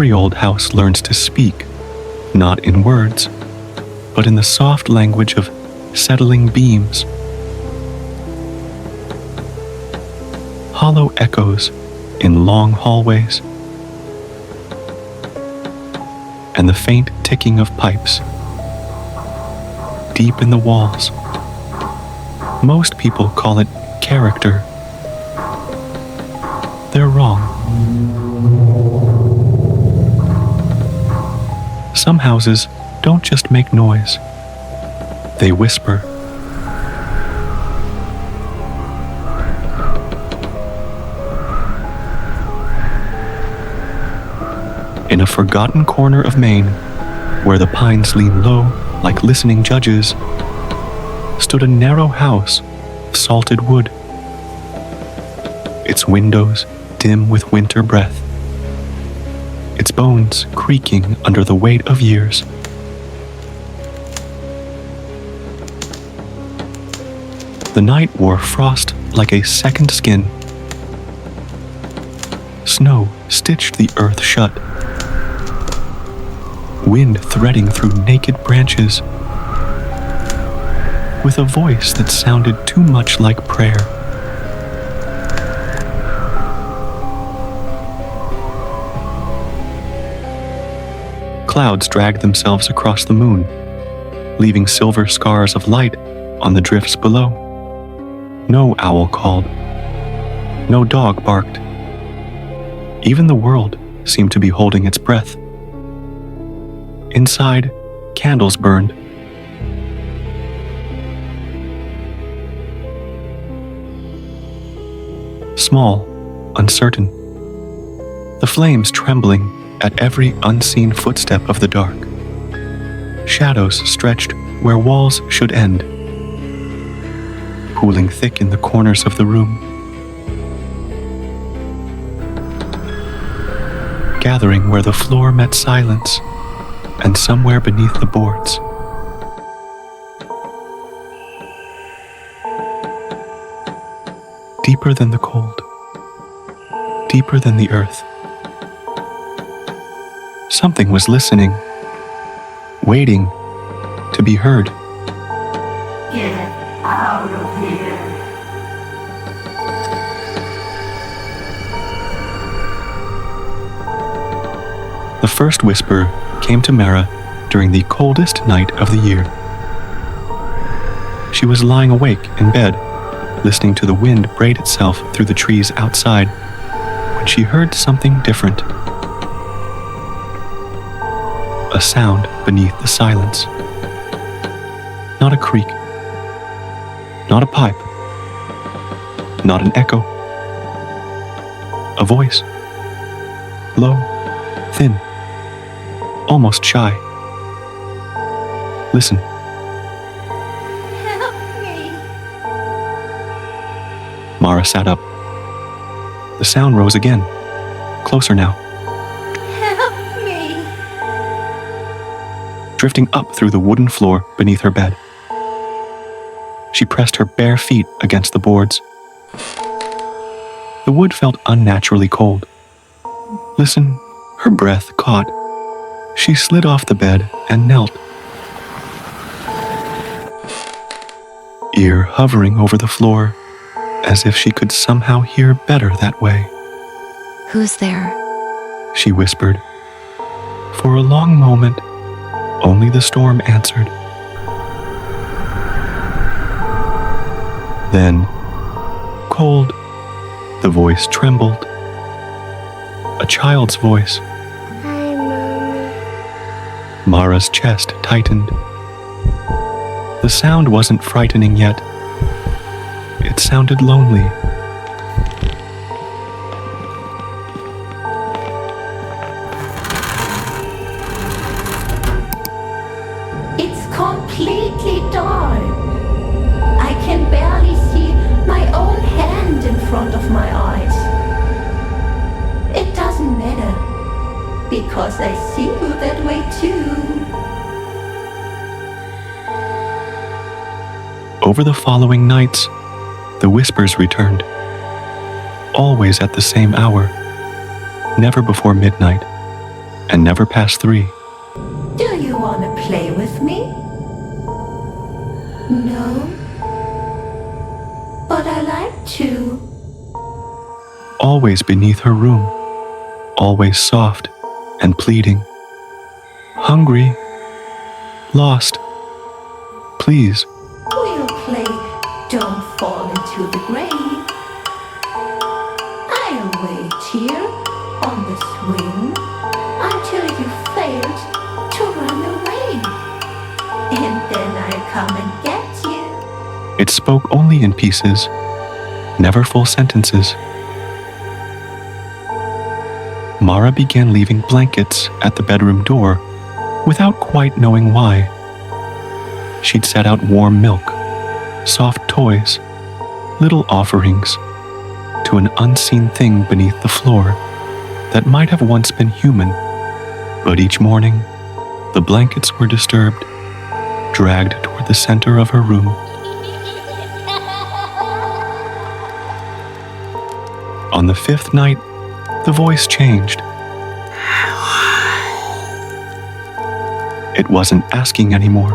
Every old house learns to speak, not in words, but in the soft language of settling beams. Hollow echoes in long hallways, and the faint ticking of pipes deep in the walls. Most people call it character. They're wrong. Some houses don't just make noise, they whisper. In a forgotten corner of Maine, where the pines lean low like listening judges, stood a narrow house of salted wood, its windows dim with winter breath, its bones creaking under the weight of years. The night wore frost like a second skin. Snow stitched the earth shut, wind threading through naked branches, with a voice that sounded too much like prayer. Clouds dragged themselves across the moon, leaving silver scars of light on the drifts below. No owl called. No dog barked. Even the world seemed to be holding its breath. Inside, candles burned. Small, uncertain. The flames trembling at every unseen footstep of the dark. Shadows stretched where walls should end, pooling thick in the corners of the room, gathering where the floor met silence and somewhere beneath the boards. Deeper than the cold, deeper than the earth. Something was listening, waiting to be heard. Get out of here. The first whisper came to Mara during the coldest night of the year. She was lying awake in bed, listening to the wind braid itself through the trees outside, when she heard something different. A sound beneath the silence. Not a creak. Not a pipe. Not an echo. A voice. Low, thin, almost shy. Listen. Help me. Mara sat up. The sound rose again, closer now. Help me. Drifting up through the wooden floor beneath her bed. She pressed her bare feet against the boards. The wood felt unnaturally cold. Listen, her breath caught. She slid off the bed and knelt. Ear hovering over the floor, as if she could somehow hear better that way. Who's there? She whispered. For a long moment, only the storm answered. Then, cold, the voice trembled. A child's voice. Hi, Mommy. Mara's chest tightened. The sound wasn't frightening yet. It sounded lonely. It's completely dark. I can barely see my own hand in front of my eyes. It doesn't matter, because I see you that way too. Over the following nights, the whispers returned. Always at the same hour, never before midnight. and never past 3. Do you want to play with me? No? But I like to. Always beneath her room, always soft and pleading. Hungry, lost, please. We'll play Don't Fall into the Grave. I'll wait here on the swing until you failed to run away. And then I'll come and get you. It spoke only in pieces, never full sentences. Mara began leaving blankets at the bedroom door without quite knowing why. She'd set out warm milk, soft toys, little offerings to an unseen thing beneath the floor that might have once been human, but each morning the blankets were disturbed, dragged toward the center of her room. On the 5th night, the voice changed. It wasn't asking anymore.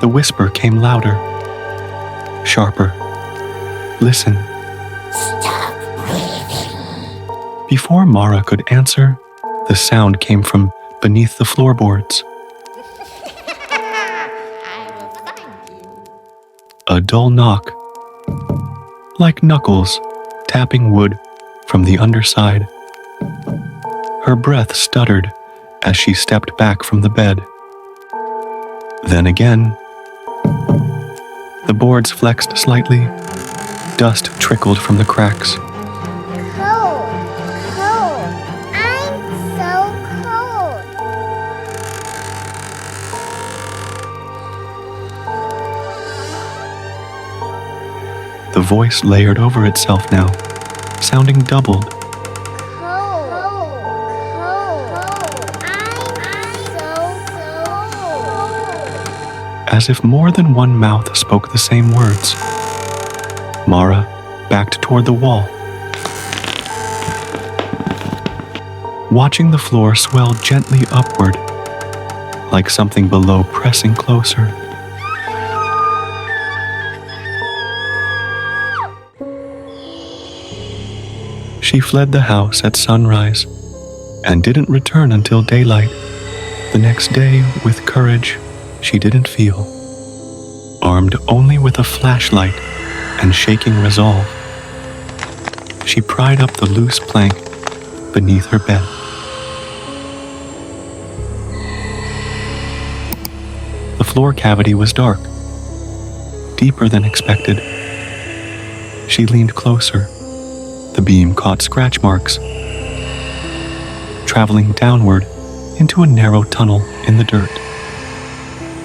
The whisper came louder, sharper. Listen. Stop breathing. Before Mara could answer, the sound came from beneath the floorboards. A dull knock, like knuckles tapping wood from the underside. Her breath stuttered as she stepped back from the bed. Then again, the boards flexed slightly. Dust trickled from the cracks. Cold. I'm so cold. The voice layered over itself now, sounding doubled. Cold. I'm so cold. As if more than one mouth spoke the same words. Mara backed toward the wall, watching the floor swell gently upward, like something below pressing closer. She fled the house at sunrise and didn't return until daylight. The next day, with courage she didn't feel, armed only with a flashlight and shaking resolve, she pried up the loose plank beneath her bed. The floor cavity was dark, deeper than expected. She leaned closer. The beam caught scratch marks, traveling downward into a narrow tunnel in the dirt.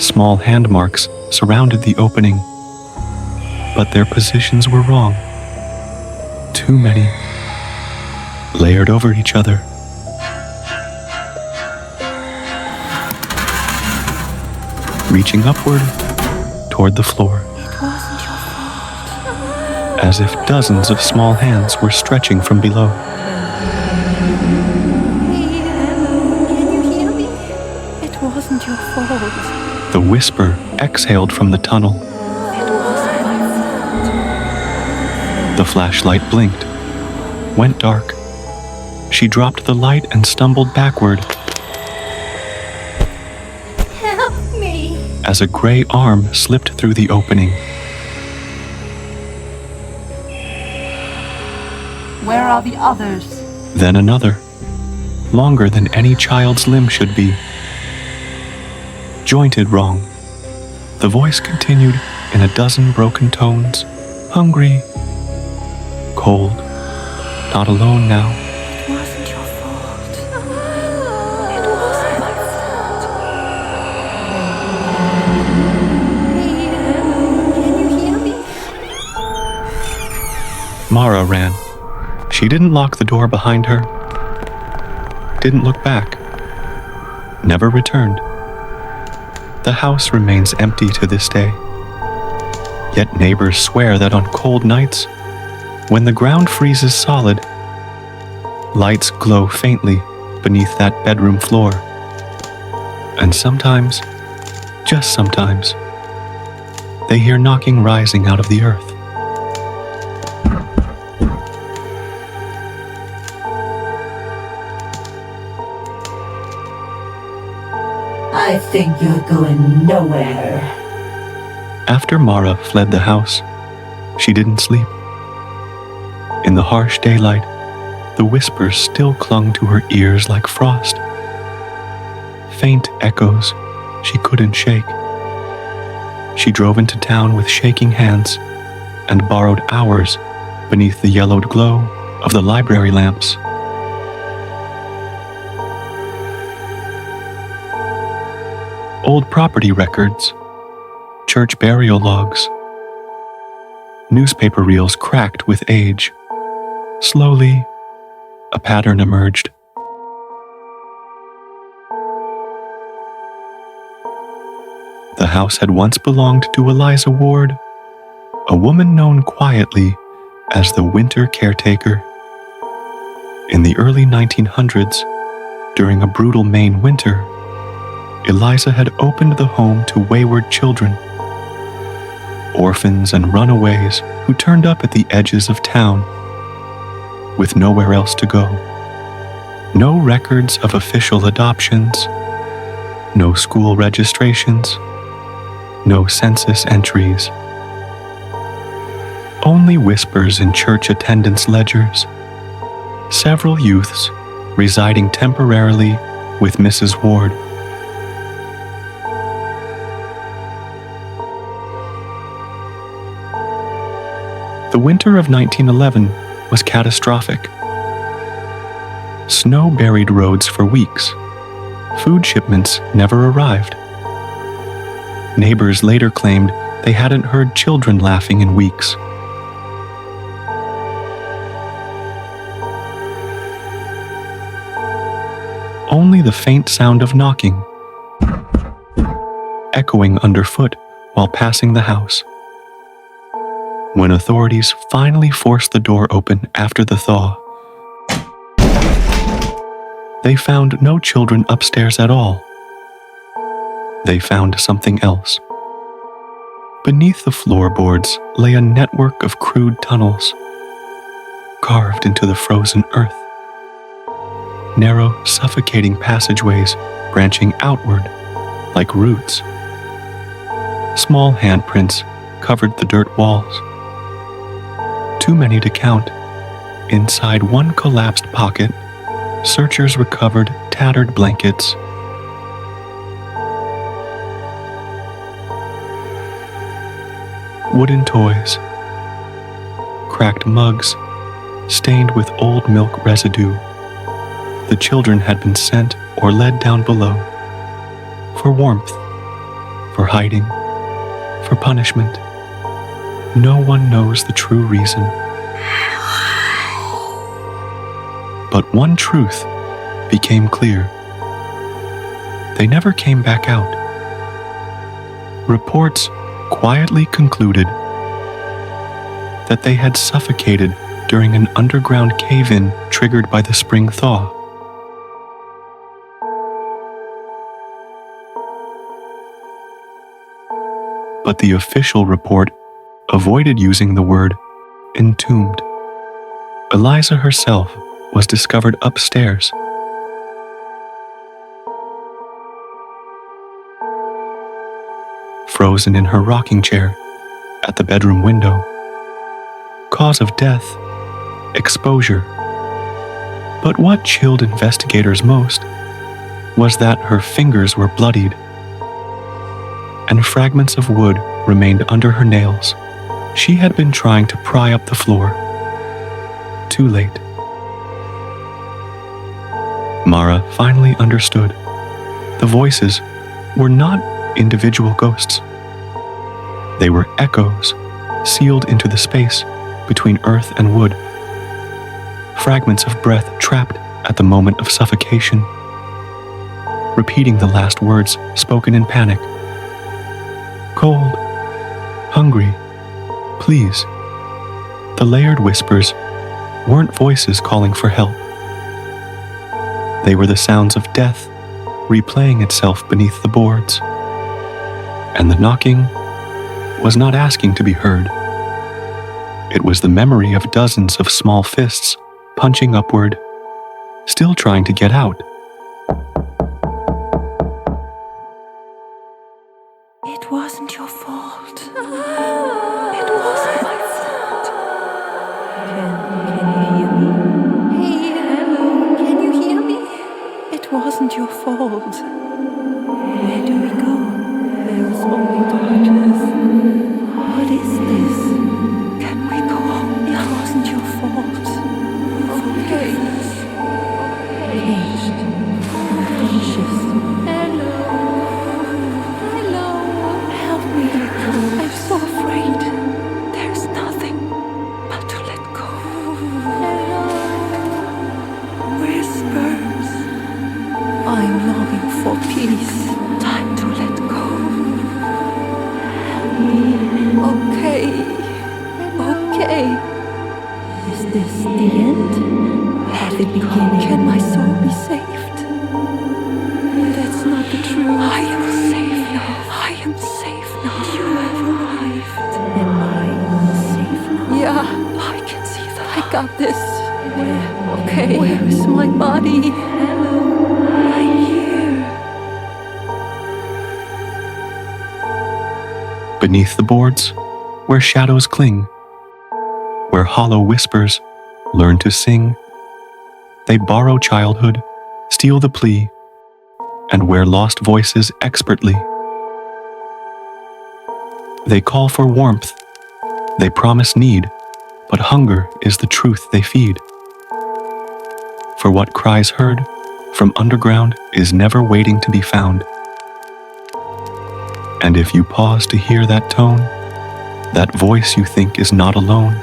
Small hand marks surrounded the opening, but their positions were wrong. Too many, layered over each other. Reaching upward toward the floor, It wasn't your fault. as if dozens of small hands were stretching from below. Can you hear me? It wasn't your fault. The whisper exhaled from the tunnel. It wasn't my fault. The flashlight blinked, went dark. She dropped the light and stumbled backward Help me. as a gray arm slipped through the opening. Where are the others? Then another, longer than any child's limb should be. Jointed wrong. The voice continued in a dozen broken tones. Hungry, cold, not alone now. It wasn't your fault. It wasn't my fault. Can you hear me? Mara ran. She didn't lock the door behind her. Didn't look back. Never returned. The house remains empty to this day. Yet neighbors swear that on cold nights, when the ground freezes solid, lights glow faintly beneath that bedroom floor. And sometimes, just sometimes, they hear knocking rising out of the earth. I think you're going nowhere. After Mara fled the house, she didn't sleep. In the harsh daylight, the whispers still clung to her ears like frost. Faint echoes she couldn't shake. She drove into town with shaking hands and borrowed hours beneath the yellowed glow of the library lamps. Old property records, church burial logs, newspaper reels cracked with age. Slowly, a pattern emerged. The house had once belonged to Eliza Ward, a woman known quietly as the winter caretaker. In the early 1900s, during a brutal Maine winter, Eliza had opened the home to wayward children, orphans and runaways who turned up at the edges of town, with nowhere else to go. No records of official adoptions, no school registrations, no census entries. Only whispers in church attendance ledgers. Several youths residing temporarily with Mrs. Ward. The winter of 1911 was catastrophic. Snow buried roads for weeks. Food shipments never arrived. Neighbors later claimed they hadn't heard children laughing in weeks. Only the faint sound of knocking, echoing underfoot while passing the house. When authorities finally forced the door open after the thaw, they found no children upstairs at all. They found something else. Beneath the floorboards lay a network of crude tunnels, carved into the frozen earth. Narrow, suffocating passageways branching outward like roots. Small handprints covered the dirt walls. Too many to count. Inside one collapsed pocket, searchers recovered tattered blankets. Wooden toys, cracked mugs, stained with old milk residue. The children had been sent or led down below. For warmth, for hiding, for punishment. No one knows the true reason. But one truth became clear. They never came back out. Reports quietly concluded that they had suffocated during an underground cave-in triggered by the spring thaw. But the official report avoided using the word entombed. Eliza herself was discovered upstairs. Frozen in her rocking chair at the bedroom window. Cause of death, exposure. But what chilled investigators most was that her fingers were bloodied and fragments of wood remained under her nails. She had been trying to pry up the floor. Too late. Mara finally understood. The voices were not individual ghosts. They were echoes sealed into the space between earth and wood. Fragments of breath trapped at the moment of suffocation, repeating the last words spoken in panic. Cold, hungry, please. The layered whispers weren't voices calling for help. They were the sounds of death replaying itself beneath the boards. And the knocking was not asking to be heard. It was the memory of dozens of small fists punching upward, still trying to get out. It wasn't your fault. It wasn't my fault. Can you hear me? Hey, hello, can you hear me? It wasn't your fault. Where do we go? There is only darkness. What is this? Can we go home? It wasn't your fault. Okay. Caged. Unconscious. Hello. Hello. Help me. I'm so afraid. There's nothing but to let go. Hello. Whispers. I'm longing for peace. Time to let go. Help me. Okay. Okay. Is this the end? Or the beginning? Can my soul be saved? That's not the truth. I am safe now. I am safe now. You have arrived. Am I safe now? Yeah, I can see that. I got this. Where? Okay. Where is my body? Hello. I'm here. Beneath the boards, where shadows cling, where hollow whispers learn to sing, they borrow childhood, steal the plea, and wear lost voices expertly. They call for warmth, they promise need, but hunger is the truth they feed. For what cries heard from underground is never waiting to be found. And if you pause to hear that tone, that voice you think is not alone,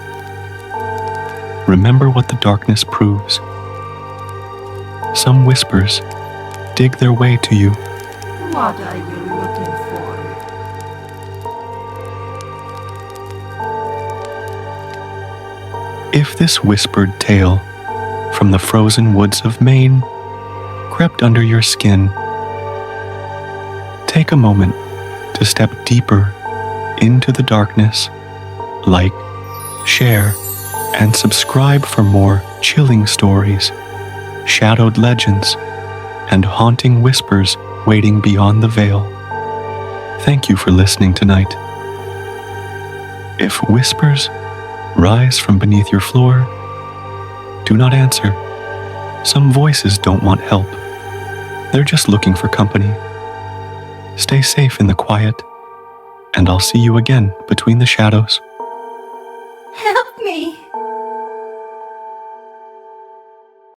remember what the darkness proves. Some whispers dig their way to you. What are you looking for? If this whispered tale from the frozen woods of Maine crept under your skin, take a moment to step deeper into the darkness, like, share, and subscribe for more chilling stories, shadowed legends, and haunting whispers waiting beyond the veil. Thank you for listening tonight. If whispers rise from beneath your floor, do not answer. Some voices don't want help. They're just looking for company. Stay safe in the quiet, and I'll see you again between the shadows.